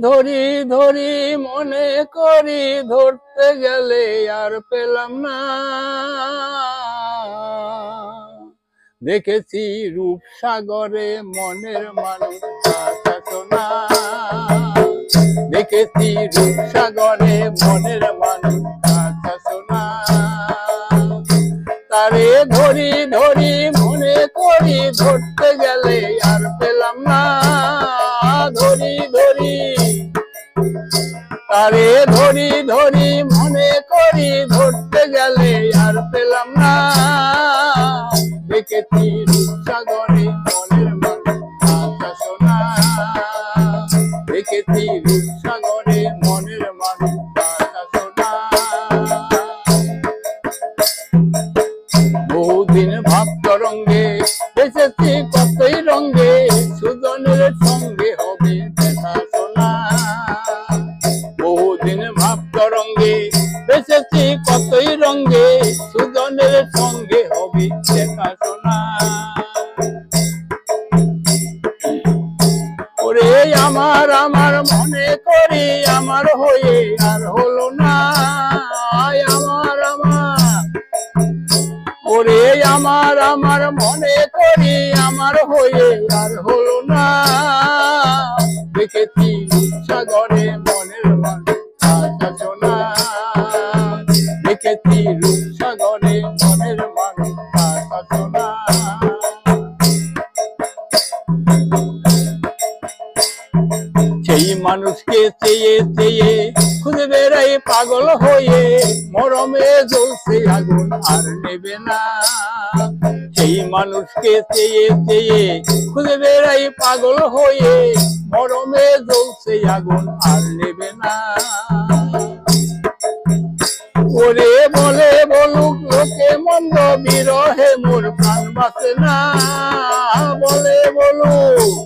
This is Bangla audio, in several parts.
ধরি ধরি মনে করি ধরতে গেলে আর পেলাম না। দেখেছি রূপসাগরে মনের মানুষ না। দেখেছি রূপসাগরে মনের মানুষ না। তারে ধরি ধরি মনে করি ধরতে গেলে আর পেলাম না। ধরি ধরি তারে ধরি ধরি মনে করি ধরতে গেলে আর পেলাম না। দেখেছি রূপসাগরে মনের মানুষ না। দেখেছি রূপসাগরে মনের মানুষ না। বহুদিন ভাব তরঙ্গে এসেছি কতই রঙ্গে, সুজনের সঙ্গে হবে দেখা শোনা। বহুদিন ভাব তরঙ্গে এসেছি কতই রঙ্গে, সুজনের সঙ্গে হবে দেখা শোনা। ওরে আমার আমার মনে করি আমার হয়ে আর হলো না। আমার আমার ওরে আমার আমার মনে করি আমার হয়ে আর হলো না। দেখেছি রূপসাগরে মনের মানুষ না। দেখেছি রূপসাগরে মনের মানুষ না। সেই মানুষকে চেয়ে চেয়ে খুঁজে বেড়াই পাগল হয়ে, মরমে জ্বলছে আগুন আর নেবে না। সেই মানুষকে চেয়ে চেয়ে খুঁজে বেড়াই পাগল হয়ে, মরমে জ্বলছে আগুন আর নেবে না। ওরে বলে বলুক লোকে মন্দ বিরহে মোর প্রাণ বাঁচে না। বলে বলুক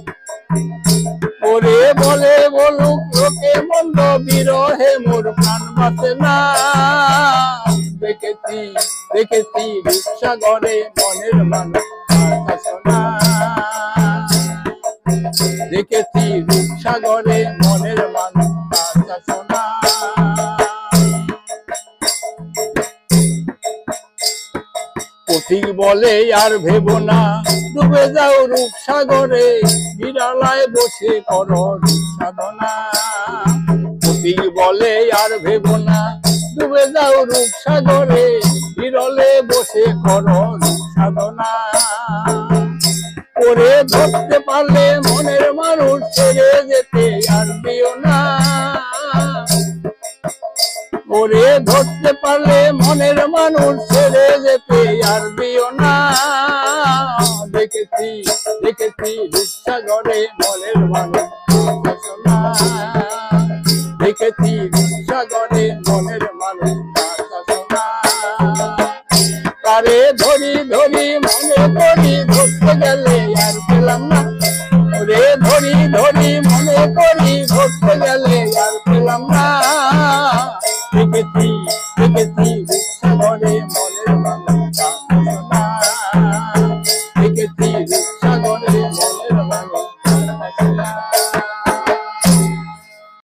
ওরে বলে বলুক লোকে মন্দ বিরহে মোর প্রাণ বাঁচে না। দেখেছি দেখেছি রূপসাগরে মনের মানুষ না। দেখেছি রূপসাগরে মনের মানুষ না। পথিক বলে আর ভেবো না ডুবে যাও রূপসাগরে, বিড়ালায় বসে করো রূপ সাধনা। পথিক বলে আর ভেবো না ডুবে যাও রূপসাগরে, বিরলে বসে করো রূপ সাধনা। ওরে ধরতে পারলে মনের মানুষ ছেড়ে যেতে আর দিও না। ওরে ধরতে পারলে মনের মানুষ ছেড়ে যেতে আর দিও না। দেখেছি দেখেছি রূপসাগরে মনের মানুষ না। দেখেছি রূপসাগরে মনের মানুষ না। তারে ধরি ধরি মনে করি ধরতে গেলে আর পেলাম না। ওরে ধরি ধরি মনে করি ধরতে গেলে আর পেলাম না। দেখেছি দেখেছি রূপসাগরে মনের মানুষ